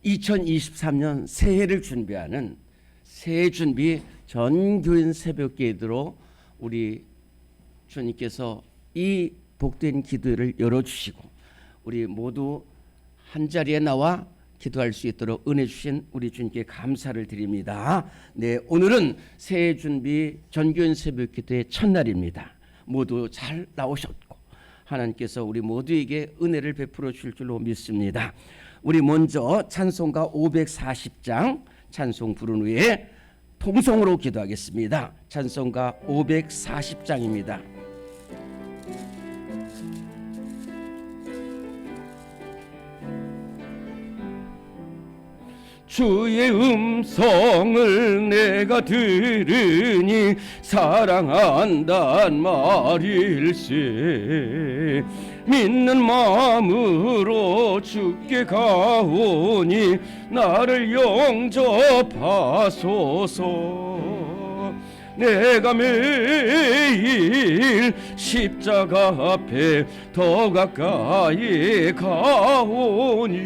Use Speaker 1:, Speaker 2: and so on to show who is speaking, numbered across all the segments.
Speaker 1: 2023년 새해를 준비하는 새해 준비 전교인 새벽기도로 우리 주님께서 이 복된 기도를 열어주시고 우리 모두 한자리에 나와 기도할 수 있도록 은혜 주신 우리 주님께 감사를 드립니다. 네, 오늘은 새해 준비 전교인 새벽기도의 첫날입니다. 모두 잘 나오셨고 하나님께서 우리 모두에게 은혜를 베풀어 주실 줄로 믿습니다. 우리 먼저 찬송가 540장 찬송 부른 후에 통성으로 기도하겠습니다. 찬송가 540장입니다. 주의 음성을 내가 들으니 사랑한단 말일세. 믿는 마음으로 주께 가오니 나를 영접하소서. 내가 매일 십자가 앞에 더 가까이 가오니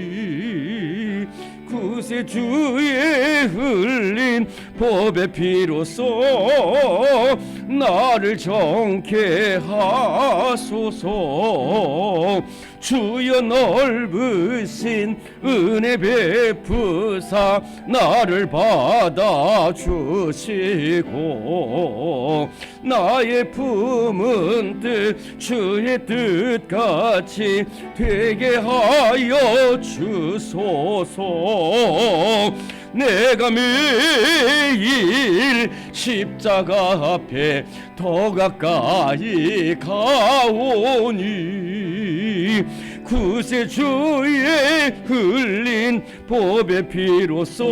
Speaker 1: 구세 주의 흘린 법의 피로써 나를 정케 하소서. 주여 넓으신 은혜 베푸사 나를 받아주시고 나의 품은 뜻 주의 뜻같이 되게 하여 주소서. 내가 매일 십자가 앞에 더 가까이 가오니 구세 주의 흘린 법의 피로써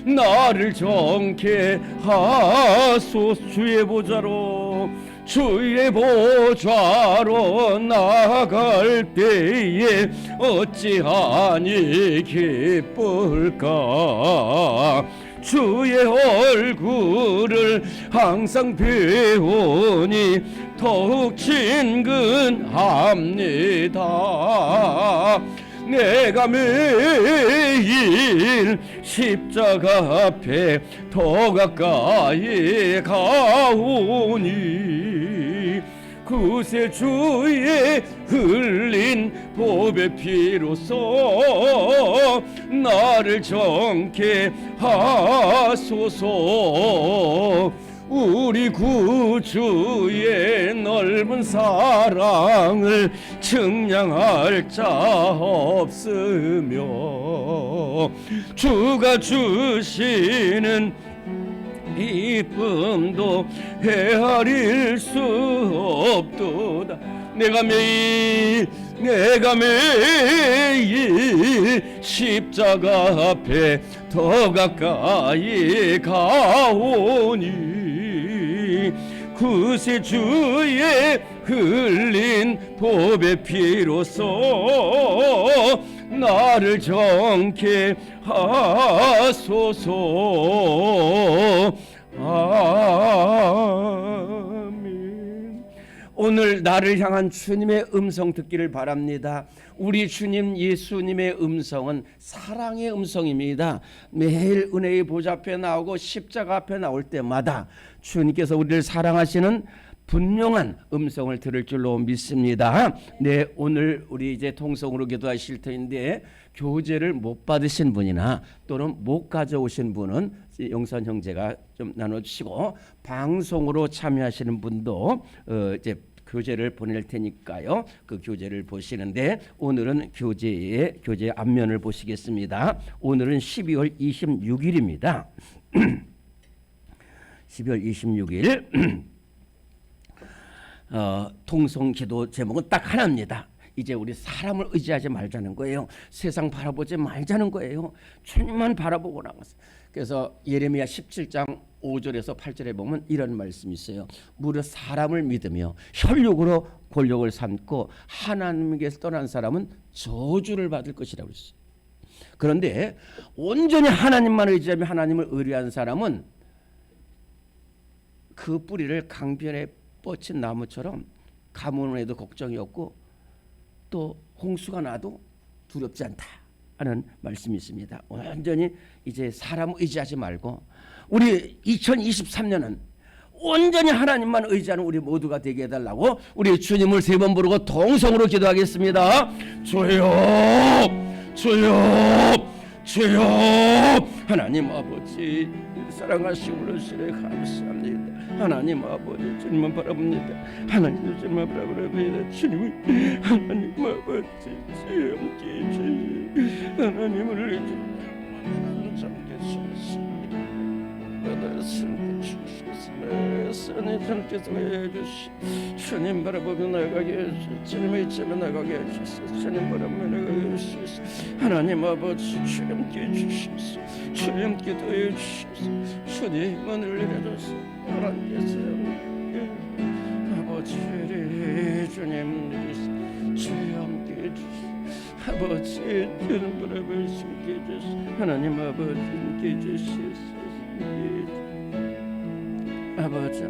Speaker 1: 나를 정케 하소서. 주의 보좌로 나아갈 때에 어찌하니 기쁠까. 주의 얼굴을 항상 배우니 더욱 친근합니다. 내가 매일 십자가 앞에 더 가까이 가오니 구세 주의 흘린 법의 피로써 나를 정케 하소서. 우리 구주의 넓은 사랑을 측량할 자 없으며 주가 주시는 기쁨도 헤아릴 수 없도다. 내가 매일 십자가 앞에 더 가까이 가오니 구세 주의 흘린 법의 피로써 나를 정케 하소서. 아멘. 오늘 나를 향한 주님의 음성 듣기를 바랍니다. 우리 주님 예수님의 음성은 사랑의 음성입니다. 매일 은혜의 보좌 앞에 나오고 십자가 앞에 나올 때마다 주님께서 우리를 사랑하시는 분명한 음성을 들을 줄로 믿습니다. 네, 오늘 우리 이제 통성으로 기도하실 터인데 교제를 못 받으신 분이나 또는 못 가져오신 분은 용선 형제가 좀 나눠주시고 방송으로 참여하시는 분도 이제 교재를 보낼 테니까요. 그 교재를 보시는데 오늘은 교재 앞면을 보시겠습니다. 오늘은 12월 26일입니다. 12월 26일 통성기도 제목은 딱 하나입니다. 이제 우리 사람을 의지하지 말자는 거예요. 세상 바라보지 말자는 거예요. 주님만 바라보고 나가서. 그래서 예레미야 17장 5절에서 8절에 보면 이런 말씀이 있어요. 무릇 사람을 믿으며 혈육으로 권력을 삼고 하나님께서 떠난 사람은 저주를 받을 것이라고 했어요. 그런데 온전히 하나님만 의지하며 하나님을 의뢰한 사람은 그 뿌리를 강변에 뻗친 나무처럼 가뭄을 해도 걱정이 없고 또 홍수가 나도 두렵지 않다. 하는 말씀이 있습니다. 완전히 이제 사람 의지하지 말고 우리 2023년은 온전히 하나님만 의지하는 우리 모두가 되게 해달라고 우리 주님을 3번 부르고 동성으로 기도하겠습니다. 주여 주여 주여. 하나님 아버지 사랑하시고 그러시네 감사합니다. 하나님 아버지 주님만 바라봅니다. 하나님 주님만 바라봅니다. 주님을 하나님 아버지 함께해 주시 하나님을 함께해 주시옵소서. 해주시 주님 바라보며 나가게 해주시 주님의 이름에 나가게 해주시 주님 바라보며 나가게 해주시 하나님 아버지 주님께 주시옵소서. 주님 기도해 주시옵소서. 주님만 흘려줘서 하나님께서 아버지 주님 주님께 주시 아버지 주님 바라보며 함께 해주시 하나님 아버지 함께 주시옵소서. 아버지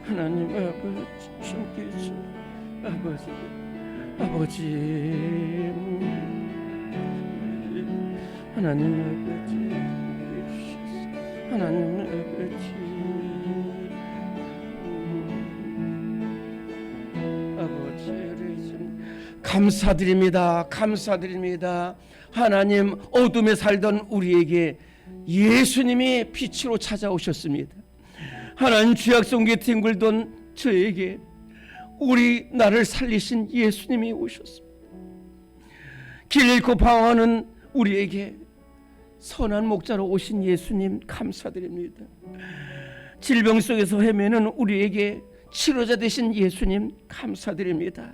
Speaker 1: 하나님 아버지 함께 주시 아버지 하나님 아버지 하나님 아버지 감사드립니다. 감사드립니다. 하나님 어둠에 살던 우리에게 예수님이 빛으로 찾아오셨습니다. 하나님 죄악성기에 뒹굴던 저에게 나를 살리신 예수님이 오셨습니다. 길 잃고 방황하는 우리에게 선한 목자로 오신 예수님 감사드립니다. 질병 속에서 헤매는 우리에게 치료자 되신 예수님 감사드립니다.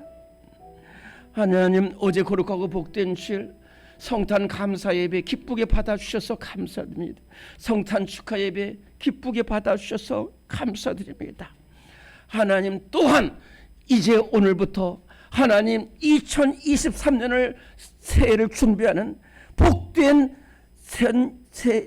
Speaker 1: 하나님 어제 거룩하고 복된 주일 성탄 감사 예배 기쁘게 받아주셔서 감사드립니다. 성탄 축하 예배 기쁘게 받아주셔서 감사드립니다. 하나님 또한 이제 오늘부터 하나님 2023년을 새해를 준비하는 복된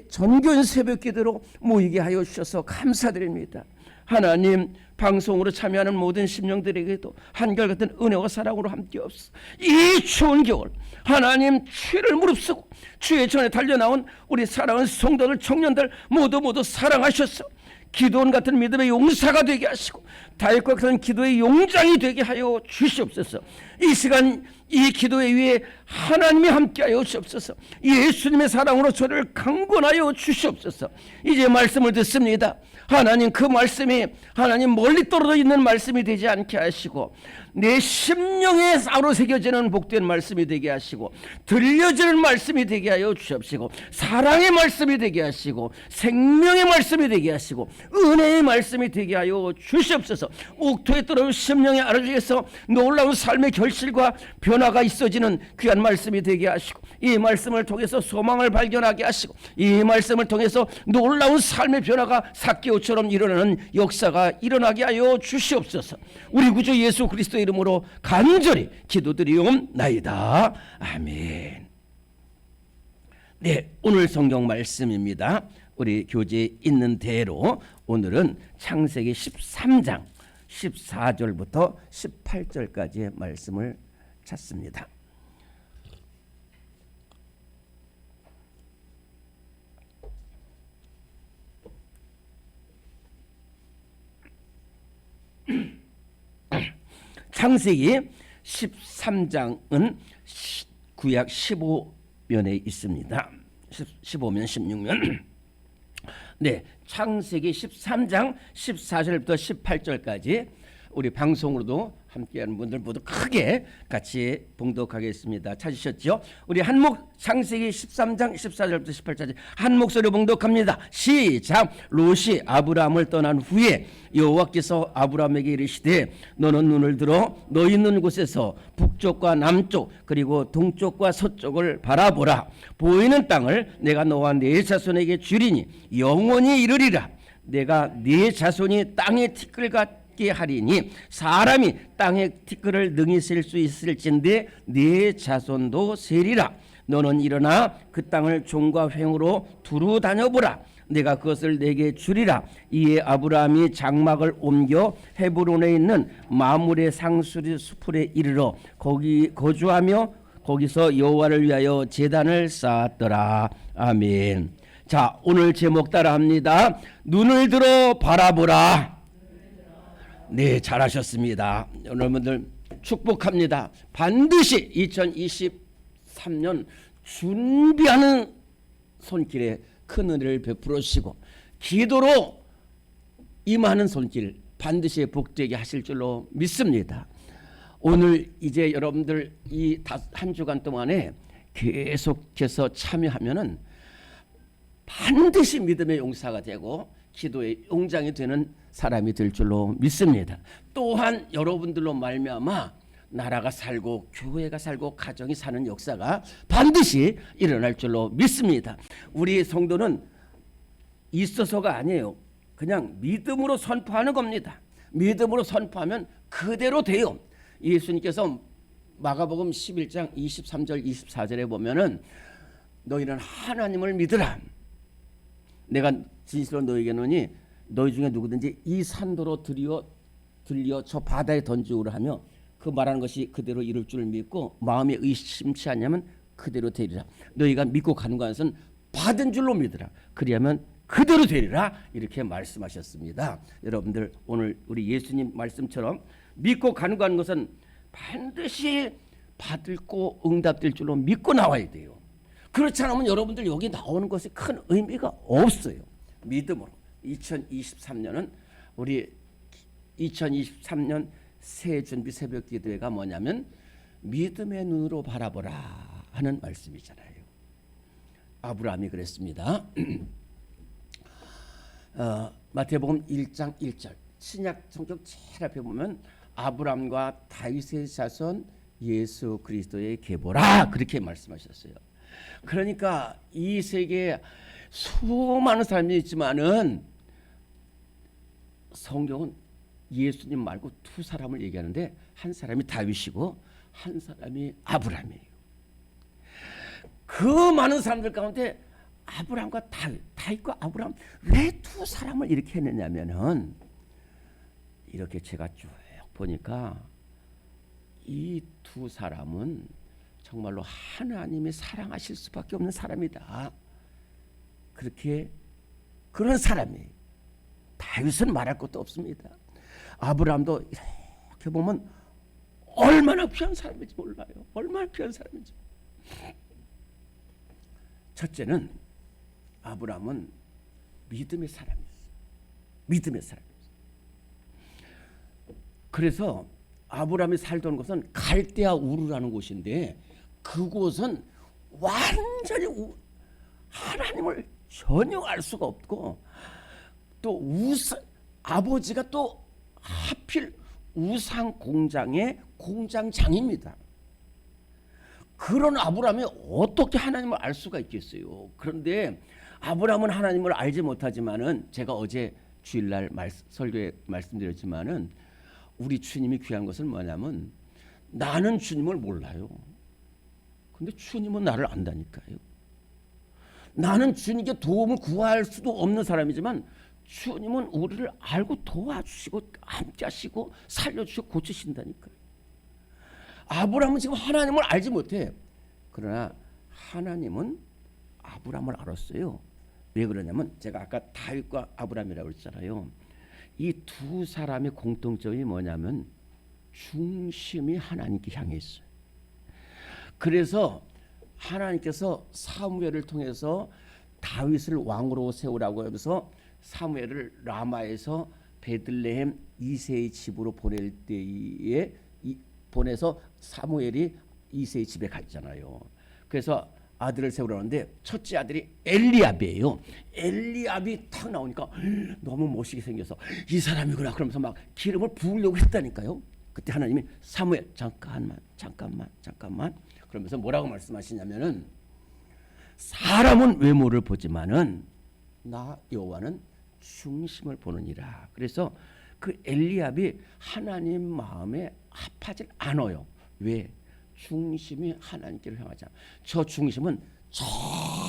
Speaker 1: 전교인 새벽 기도로 모이게 하여 주셔서 감사드립니다. 하나님 방송으로 참여하는 모든 심령들에게도 한결같은 은혜와 사랑으로 함께 없어 이 추운 겨울 하나님 죄를 무릅쓰고 주의 전에 달려나온 우리 사랑하는 성도들 청년들 모두 사랑하셔서 기도원 같은 믿음의 용사가 되게 하시고 다윗과 같은 기도의 용장이 되게 하여 주시옵소서. 이 시간 이 기도에 위해 하나님이 함께하여 주시옵소서. 예수님의 사랑으로 저를 강권하여 주시옵소서. 이제 말씀을 듣습니다. 하나님 그 말씀이 하나님 멀리 떨어져 있는 말씀이 되지 않게 하시고 내 심령에 사로 새겨지는 복된 말씀이 되게 하시고 들려지는 말씀이 되게 하여 주시옵시고 사랑의 말씀이 되게 하시고 생명의 말씀이 되게 하시고 은혜의 말씀이 되게 하여 주시옵소서. 옥토에 떨어진 심령의 아래에서 놀라운 삶의 결실과 변화가 있어지는 귀한 말씀이 되게 하시고 이 말씀을 통해서 소망을 발견하게 하시고 이 말씀을 통해서 놀라운 삶의 변화가 삭개오처럼 일어나는 역사가 일어나게 하여 주시옵소서. 우리 구주 예수 그리스도 이름으로 간절히 기도드리옵나이다. 아멘. 네, 오늘 성경 말씀입니다. 우리 교재에 있는 대로 오늘은 창세기 13장 14절부터 18절까지의 말씀을 찾습니다. 창세기 13장은 구약 15면에 있습니다. 15면 16면. 네, 창세기 13장 14절부터 18절까지 우리 방송으로도 함께하는 분들 모두 크게 같이 봉독하겠습니다. 찾으셨죠? 우리 한목 창세기 13장 14절부터 18절까지 한 목소리로 봉독합니다. 시작. 롯이 아브라함을 떠난 후에 여호와께서 아브라함에게 이르시되 너는 눈을 들어 너 있는 곳에서 북쪽과 남쪽 그리고 동쪽과 서쪽을 바라보라. 보이는 땅을 내가 너와 네 자손에게 주리니 영원히 이르리라. 내가 네 자손이 땅의 티끌과 하리니 사람이 땅의 티끌을 능히 셀 수 있을진데 네 자손도 세리라. 너는 일어나 그 땅을 종과 횡으로 두루 다녀보라. 내가 그것을 내게 주리라. 이에 아브라함이 장막을 옮겨 헤브론에 있는 마므레 상수리 수풀에 이르러 거기 거주하며 거기서 여호와를 위하여 제단을 쌓았더라. 아멘. 자, 오늘 제목 따라합니다. 눈을 들어 바라보라. 네, 잘하셨습니다. 여러분들 축복합니다. 반드시 2023년 준비하는 손길에 큰 은혜를 베풀어 주시고 기도로 임하는 손길 반드시 복되게 하실 줄로 믿습니다. 오늘 이제 여러분들 이 한 주간 동안에 계속해서 참여하면은 반드시 믿음의 용사가 되고 기도의 용장이 되는 사람이 될 줄로 믿습니다. 또한 여러분들로 말미암아 나라가 살고 교회가 살고 가정이 사는 역사가 반드시 일어날 줄로 믿습니다. 우리 성도는 있어서가 아니에요. 그냥 믿음으로 선포하는 겁니다. 믿음으로 선포하면 그대로 돼요. 예수님께서 마가복음 11장 23절 24절에 보면은 너희는 하나님을 믿으라. 내가 진실로 너희에게 이르노니 너희 중에 누구든지 이 산도로 들려 저 바다에 던지오라 하며 그 말하는 것이 그대로 이룰 줄 믿고 마음에 의심치 않냐면 그대로 되리라. 너희가 믿고 가는 것은 받은 줄로 믿으라. 그리하면 그대로 되리라. 이렇게 말씀하셨습니다. 여러분들 오늘 우리 예수님 말씀처럼 믿고 가는 것은 반드시 받고 응답될 줄로 믿고 나와야 돼요. 그렇지 않으면 여러분들 여기 나오는 것이 큰 의미가 없어요. 믿음으로 2023년은 우리 2023년 새 준비 새벽 기도회가 뭐냐면 믿음의 눈으로 바라보라 하는 말씀이잖아요. 아브라함이 그랬습니다. 마태복음 1장 1절 신약 성경 제일 앞에 보면 아브라함과 다윗의 자손 예수 그리스도의 계보라 그렇게 말씀하셨어요. 그러니까 이 세계에 수많은 사람이 있지만은 성경은 예수님 말고 두 사람을 얘기하는데 한 사람이 다윗이고 한 사람이 아브라함이에요. 그 많은 사람들 가운데 아브라함과 다윗과 아브라함 왜 두 사람을 이렇게 했느냐면은 이렇게 제가 쭉 보니까 이 두 사람은 정말로 하나님이 사랑하실 수밖에 없는 사람이다. 그렇게 그런 사람이에요. 다윗은 말할 것도 없습니다. 아브라함도 이렇게 보면 얼마나 귀한 사람인지 몰라요. 얼마나 귀한 사람인지. 첫째는 아브라함은 믿음의 사람이었어요. 믿음의 사람이었어요. 그래서 아브라함이 살던 곳은 갈대아 우르라는 곳인데 그곳은 완전히 하나님을 전혀 알 수가 없고 또 아버지가 또 하필 우상 공장의 공장장입니다. 그런 아브라함이 어떻게 하나님을 알 수가 있겠어요. 그런데 아브라함은 하나님을 알지 못하지만은 제가 어제 주일날 설교에 말씀드렸지만은 우리 주님이 귀한 것은 뭐냐면 나는 주님을 몰라요. 근데 주님은 나를 안다니까요. 나는 주님께 도움을 구할 수도 없는 사람이지만 주님은 우리를 알고 도와주시고 함께 하시고 살려주시고 고치신다니까요. 아브라함은 지금 하나님을 알지 못해. 그러나 하나님은 아브라함을 알았어요. 왜 그러냐면 제가 아까 다윗과 아브라함이라고 했잖아요. 이 두 사람의 공통점이 뭐냐면 중심이 하나님께 향해 있어요. 그래서 하나님께서 사무엘을 통해서 다윗을 왕으로 세우라고 해서 사무엘을 라마에서 베들레헴 이새의 집으로 보낼 때에 보내서 사무엘이 이새의 집에 갔잖아요. 그래서 아들을 세우라는데 첫째 아들이 엘리압이에요. 엘리압이 탁 나오니까 너무 멋있게 생겨서 이 사람이구나 그러면서 막 기름을 부으려고 했다니까요. 그때 하나님이 사무엘 잠깐만 그러면서 뭐라고 말씀하시냐면은 사람은 외모를 보지만은 나 여호와는 중심을 보느니라. 그래서 그 엘리압이 하나님 마음에 합하지 않아요. 왜? 중심이 하나님께로 향하잖아. 저 중심은 저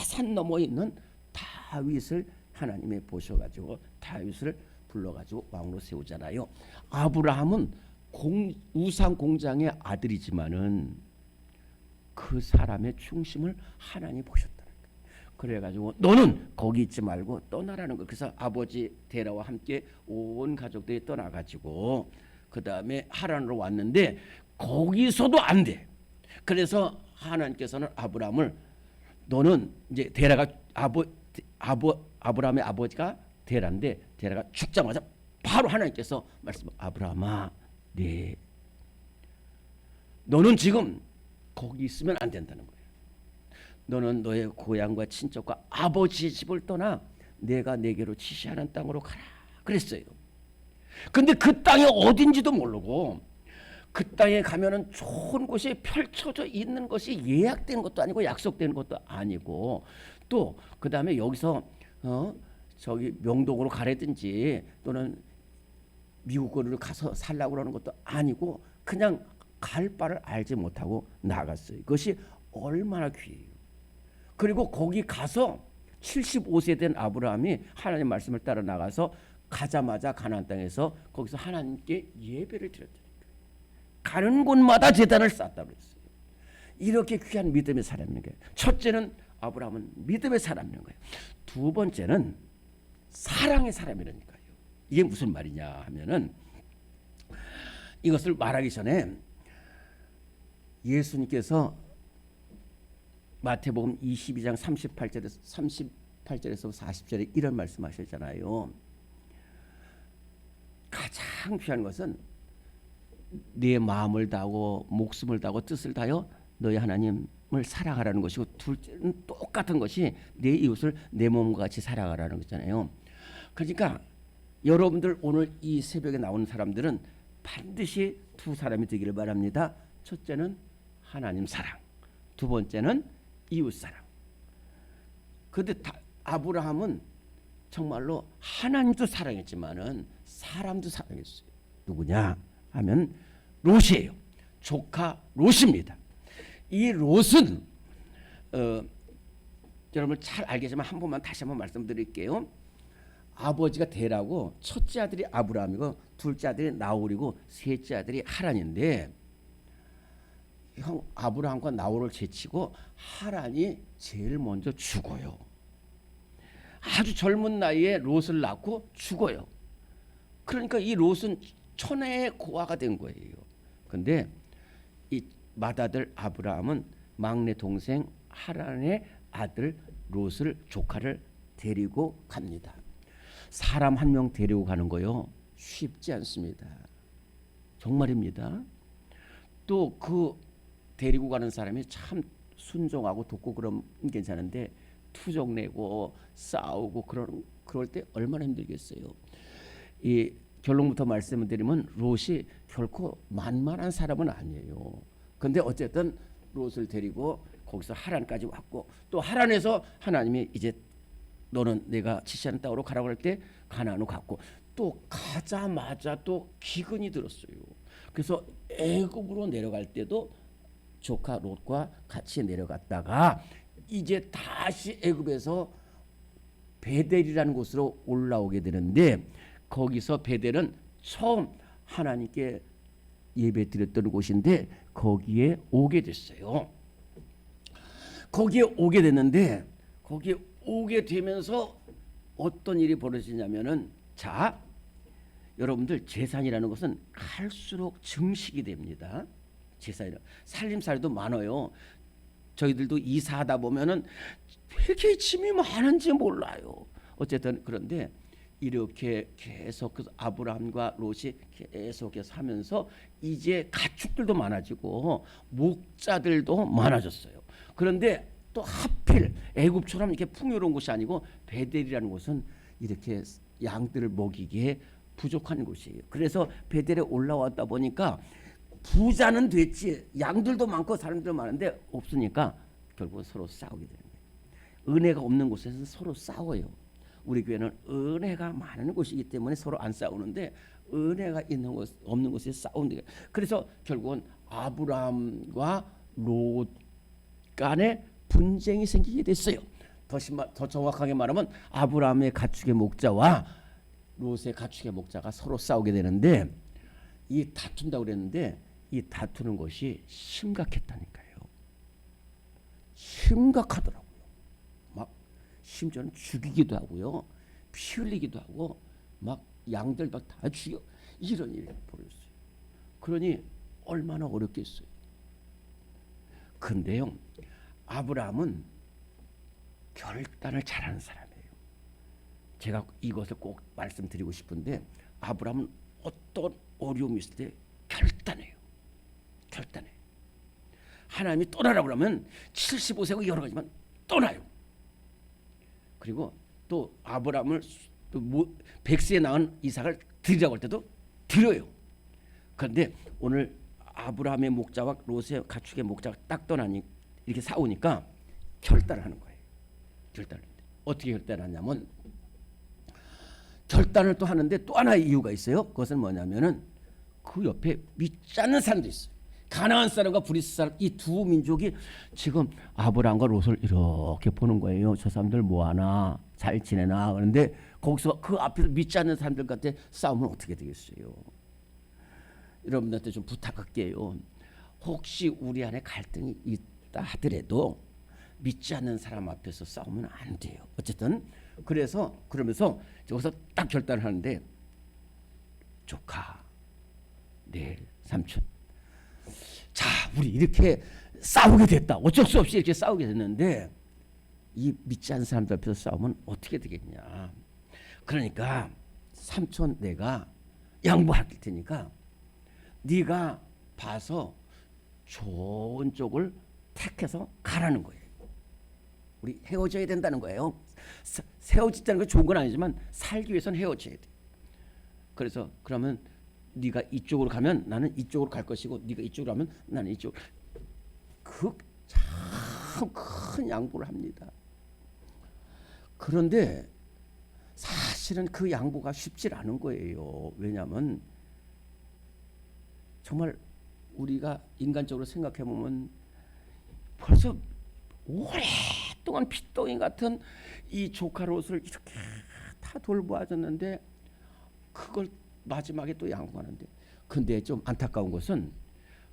Speaker 1: 산 너머에 있는 다윗을 하나님이 보셔가지고 다윗을 불러가지고 왕으로 세우잖아요. 아브라함은 우상 공장의 아들이지만은 그 사람의 중심을 하나님이 보셨다는 거예요. 그래가지고 너는 거기 있지 말고 떠나라는 거예요. 그래서 아버지 데라와 함께 온 가족들이 떠나가지고 그 다음에 하란으로 왔는데 거기서도 안 돼. 그래서 하나님께서는 아브라함을 너는 이제 데라가 아브라함의 아버지가 데라인데 데라가 죽자마자 바로 하나님께서 말씀 아브라함아 네 너는 지금 거기 있으면 안 된다는 거예요. 너는 너의 고향과 친척과 아버지의 집을 떠나 내가 내게로 지시하는 땅으로 가라 그랬어요. 근데 그 땅이 어딘지도 모르고 그 땅에 가면은 좋은 곳이 펼쳐져 있는 것이 예약된 것도 아니고 약속된 것도 아니고 또 그 다음에 여기서 저기 명동으로 가라든지 또는 미국으로 가서 살라고 그러는 것도 아니고 그냥 갈 바를 알지 못하고 나갔어요. 그것이 얼마나 귀해요. 그리고 거기 가서 75세 된 아브라함이 하나님 말씀을 따라 나가서 가자마자 가나안 땅에서 거기서 하나님께 예배를 드렸다니까. 가는 곳마다 제단을 쌓았다고 그랬어요. 이렇게 귀한 믿음의 사람인 거예요. 첫째는 아브라함은 믿음의 사람인 거예요. 두 번째는 사랑의 사람이라니까요. 이게 무슨 말이냐 하면은 이것을 말하기 전에 예수님께서 마태복음 22장 38절에서 40절에 이런 말씀하셨잖아요. 가장 귀한 것은 네 마음을 다하고 목숨을 다하고 뜻을 다하여 너희 하나님을 사랑하라는 것이고 둘째는 똑같은 것이 내 이웃을 내 몸과 같이 사랑하라는 거잖아요. 그러니까 여러분들 오늘 이 새벽에 나오는 사람들은 반드시 두 사람이 되기를 바랍니다. 첫째는 하나님 사랑, 두 번째는 이웃 사랑. 그런데 아브라함은 정말로 하나님도 사랑했지만은 사람도 사랑했어요. 누구냐 하면 롯이에요. 조카 롯입니다. 이 롯은 여러분 잘 알겠지만 한 번만 다시 한번 말씀드릴게요. 아버지가 데라고 첫째 아들이 아브라함이고 둘째 아들이 나홀이고 셋째 아들이 하란인데 형 아브라함과 나홀을 제치고 하란이 제일 먼저 죽어요. 아주 젊은 나이에 롯을 낳고 죽어요. 그러니까 이 롯은 천혜의 고아가 된 거예요. 근데 이 맏아들 아브라함은 막내 동생 하란의 아들 롯을 조카를 데리고 갑니다. 사람 한 명 데리고 가는 거요 쉽지 않습니다. 정말입니다. 또 그 데리고 가는 사람이 참 순종하고 돕고 그러면 괜찮은데 투정 내고 싸우고 그럴 때 얼마나 힘들겠어요. 이 결론부터 말씀을 드리면 롯이 결코 만만한 사람은 아니에요. 근데 어쨌든 롯을 데리고 거기서 하란까지 왔고 또 하란에서 하나님이 이제 너는 내가 지시하는 땅으로 가라고 할 때 가나안으로 갔고 또 가자마자 또 기근이 들었어요. 그래서 애굽으로 내려갈 때도 조카 롯과 같이 내려갔다가 이제 다시 애굽에서 베델이라는 곳으로 올라오게 되는데 거기서 베델은 처음 하나님께 예배 드렸던 곳인데 거기에 오게 됐어요. 거기에 오게 됐는데 거기에 오게 되면서 어떤 일이 벌어지냐면은 자 여러분들 재산이라는 것은 갈수록 증식이 됩니다. 재산이라 살림살이도 많아요. 저희들도 이사하다 보면은 왜 이렇게 짐이 많은지 몰라요. 어쨌든 그런데 이렇게 계속 아브라함과 롯이 계속해서 하면서 이제 가축들도 많아지고 목자들도 많아졌어요. 그런데 또 하필 애굽처럼 이렇게 풍요로운 곳이 아니고 베델이라는 곳은 이렇게 양들을 먹이기에 부족한 곳이에요. 그래서 베델에 올라왔다 보니까 부자는 됐지 양들도 많고 사람들도 많은데 없으니까 결국 서로 싸우게 되는 거예요. 은혜가 없는 곳에서 서로 싸워요. 우리 교회는 은혜가 많은 곳이기 때문에 서로 안 싸우는데 은혜가 있는 곳 없는 곳에 싸우는 거예요. 그래서 결국은 아브라함과 롯 간에 분쟁이 생기게 됐어요. 더 정확하게 말하면 아브라함의 가축의 목자와 롯의 가축의 목자가 서로 싸우게 되는데 이 다툰다고 그랬는데 이 다투는 것이 심각했다니까요. 심각하더라고요. 막 심지어는 죽이기도 하고요, 피 흘리기도 하고, 막 양들 막 다 죽여, 이런 일이 벌어졌어요. 그러니 얼마나 어렵겠어요. 근데요, 아브라함은 결단을 잘하는 사람이에요. 제가 이것을 꼭 말씀드리고 싶은데, 아브라함은 어떤 어려움이 있을 때 결단해요. 결단해. 하나님이 떠나라고 그러면 75세고 여러 가지만 떠나요. 그리고 또 아브라함을 또 100세에 낳은 이삭을 드리라고 할 때도 드려요. 그런데 오늘 아브라함의 목자와 롯의 가축의 목자가 딱 떠나니 이렇게 싸우니까 결단을 하는 거예요. 결단을. 어떻게 결단하냐면, 결단을 또 하는데 또 하나의 이유가 있어요. 그것은 뭐냐면은 그 옆에 믿지 않는 사람도 있어요. 가나안 사람과 브리스 사람, 이 두 민족이 지금 아브라함과 롯을 이렇게 보는 거예요. 저 사람들 뭐하나, 잘 지내나. 그런데 거기서 그 앞에서 믿지 않는 사람들과 싸우면 어떻게 되겠어요? 여러분들한테 좀 부탁할게요. 혹시 우리 안에 갈등이 있다 하더라도 믿지 않는 사람 앞에서 싸우면 안 돼요. 어쨌든 그러면서 여기서 딱 결단을 하는데, 조카, 네 삼촌, 자 우리 이렇게 싸우게 됐다. 어쩔 수 없이 이렇게 싸우게 됐는데 이 믿지 않는 사람들 앞에서 싸우면 어떻게 되겠냐. 그러니까 삼촌, 내가 양보할 테니까 네가 봐서 좋은 쪽을 택해서 가라는 거예요. 우리 헤어져야 된다는 거예요. 헤어지자는 건 좋은 건 아니지만 살기 위해서는 헤어져야 돼. 그래서 그러면 네가 이쪽으로 가면 나는 이쪽으로 갈 것이고, 네가 이쪽으로 가면 나는 이쪽. 그 참 큰 양보를 합니다. 그런데 사실은 그 양보가 쉽지 않은 거예요. 왜냐하면 정말 우리가 인간적으로 생각해 보면 벌써 오랫동안 핏덩이 같은 이 조카 롯을 이렇게 다 돌보아줬는데 그걸 마지막에 또 양보하는데, 근데 좀 안타까운 것은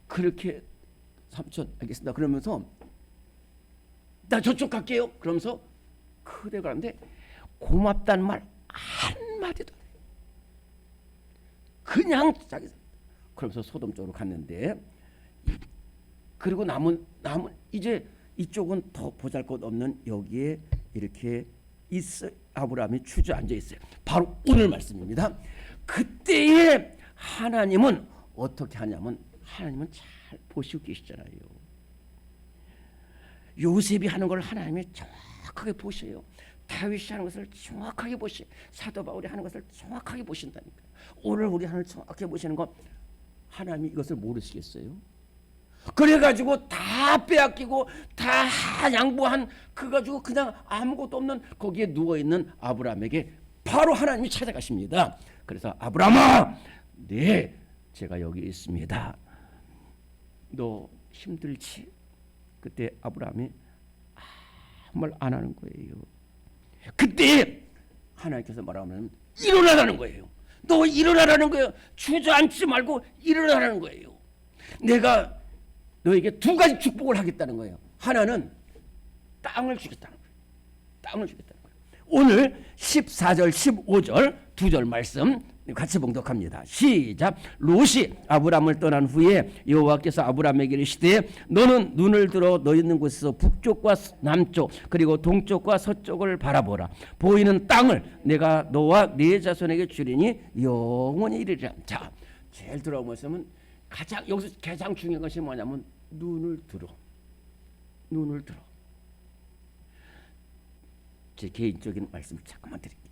Speaker 1: 그렇게 삼촌 알겠습니다 그러면서 나 저쪽 갈게요 그러면서 그대 가는데 고맙다는 말 한마디도 안 해요. 그냥 자기 그러면서 소돔 쪽으로 갔는데, 그리고 남은 이제 이쪽은 더 보잘것없는 여기에 이렇게 있어 아브라함이 주저앉아 있어요. 바로 오늘 말씀입니다. 그때에 하나님은 어떻게 하냐면, 하나님은 잘 보시고 계시잖아요. 요셉이 하는 걸 하나님이 정확하게 보셔요. 다윗이 하는 것을 정확하게 보시, 사도 바울이 하는 것을 정확하게 보신다니까요. 오늘 우리 하나님을 정확하게 보시는 건 하나님이 이것을 모르시겠어요? 그래가지고 다 빼앗기고 다 양보한 그 가지고 그냥 아무것도 없는 거기에 누워있는 아브라함에게 바로 하나님이 찾아가십니다. 그래서 아브라함아, 네 제가 여기 있습니다. 너 힘들지? 그때 아브라함이 아무 말 안 하는 거예요. 그때 하나님께서 말하면 일어나라는 거예요. 너 일어나라는 거예요. 주저앉지 말고 일어나라는 거예요. 내가 너에게 두 가지 축복을 하겠다는 거예요. 하나는 땅을 주겠다는 거예요. 땅을 주겠다는 거예요. 오늘 14절 15절 두 절 말씀 같이 봉독합니다. 시작. 롯이 아브라함을 떠난 후에 여호와께서 아브라함에게 이르시되 너는 눈을 들어 너 있는 곳에서 북쪽과 남쪽 그리고 동쪽과 서쪽을 바라보라. 보이는 땅을 내가 너와 네 자손에게 주리니 영원히 이르리라. 자, 제일 들어온 말씀은 여기서 가장 중요한 것이 뭐냐면 눈을 들어. 눈을 들어. 제 개인적인 말씀 잠깐만 드릴게요.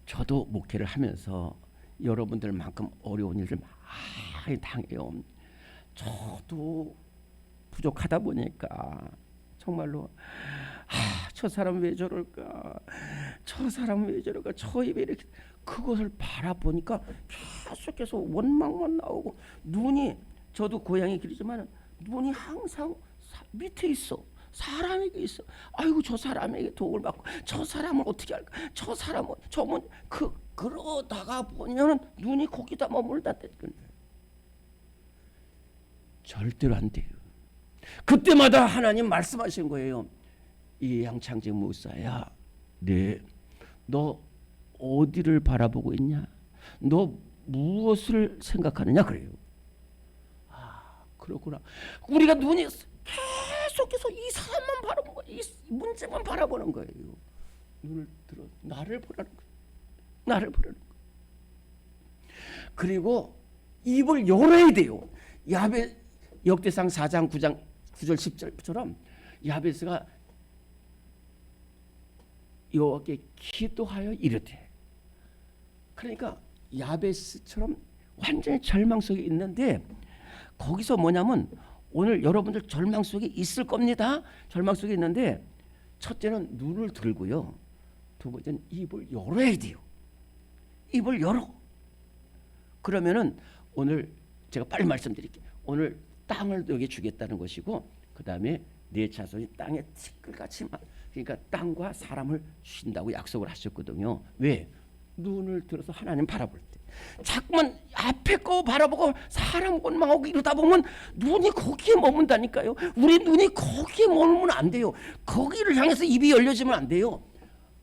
Speaker 1: 저도 목회를 하면서 여러분들만큼 어려운 일을 많이 당해요. 저도 부족하다 보니까 정말로 저 사람 왜 저럴까, 저 사람 왜 저럴까, 저 입에 이렇게 그것을 바라보니까 계속해서 원망만 나오고, 눈이, 저도 고향이 길이지만 눈이 항상 밑에 있어. 사람에게 있어. 아이고 저 사람에게 도움을 받고 저 사람은 어떻게 할까, 저 사람은 저분 그러다가 보면 눈이 거기다 머물다. 절대로 안 돼요. 그때마다 하나님 말씀하신 거예요. 이양창직 목사야, 네, 너 어디를 바라보고 있냐? 너 무엇을 생각하느냐? 그래요. 아, 그렇구나. 우리가 눈이 계속해서 이 사람만 바라보는 거예요. 이 문제만 바라보는 거예요. 눈을 들어 나를 보라는 거예요. 나를 보라는 거예요. 그리고 입을 열어야 돼요. 야베 역대상 4장 9장 9절 10절처럼 야베스가 여호와께 기도하여 이르되, 그러니까 야베스처럼 완전히 절망 속에 있는데, 거기서 뭐냐면 오늘 여러분들 절망 속에 있을 겁니다. 절망 속에 있는데 첫째는 눈을 들고요, 두 번째는 입을 열어야 돼요. 입을 열어. 그러면은 오늘 제가 빨리 말씀드릴게요. 오늘 땅을 너에게 주겠다는 것이고, 그 다음에 네 자손이 땅에 티끌같이, 그러니까 땅과 사람을 주신다고 약속을 하셨거든요. 왜? 눈을 들어서 하나님 바라볼 때. 자꾸만 앞에 거 바라보고 사람 원망하고 이러다 보면 눈이 거기에 머문다니까요. 우리 눈이 거기에 머물면 안 돼요. 거기를 향해서 입이 열려지면 안 돼요.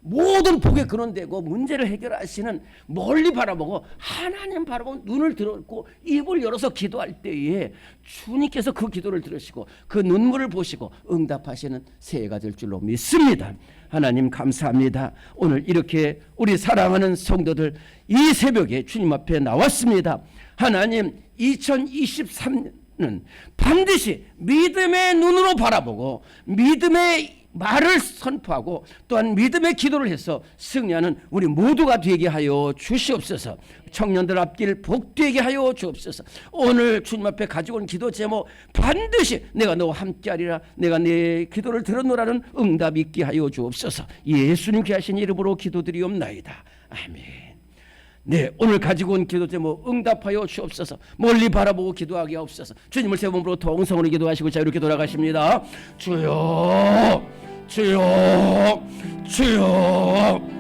Speaker 1: 모든 복의 근원되고 문제를 해결하시는 멀리 바라보고 하나님 바라보고 눈을 들었고 입을 열어서 기도할 때에 주님께서 그 기도를 들으시고 그 눈물을 보시고 응답하시는 새해가 될 줄로 믿습니다. 하나님 감사합니다. 오늘 이렇게 우리 사랑하는 성도들 이 새벽에 주님 앞에 나왔습니다. 하나님 2023년 반드시 믿음의 눈으로 바라보고 믿음의 말을 선포하고 또한 믿음의 기도를 해서 승리하는 우리 모두가 되게 하여 주시옵소서. 청년들 앞길 복되게 하여 주옵소서. 오늘 주님 앞에 가지고 온 기도 제목 반드시 내가 너와 함께하리라, 내가 내 기도를 들었노라는 응답 있게 하여 주옵소서. 예수님 귀하신 이름으로 기도드리옵나이다. 아멘. 네, 오늘 가지고 온 기도 제목 응답하여 주옵소서. 멀리 바라보고 기도하게 하옵소서. 주님을 세 몸으로 통성으로 기도하시고 자 이렇게 돌아가십니다. 주여, 주여, 주여.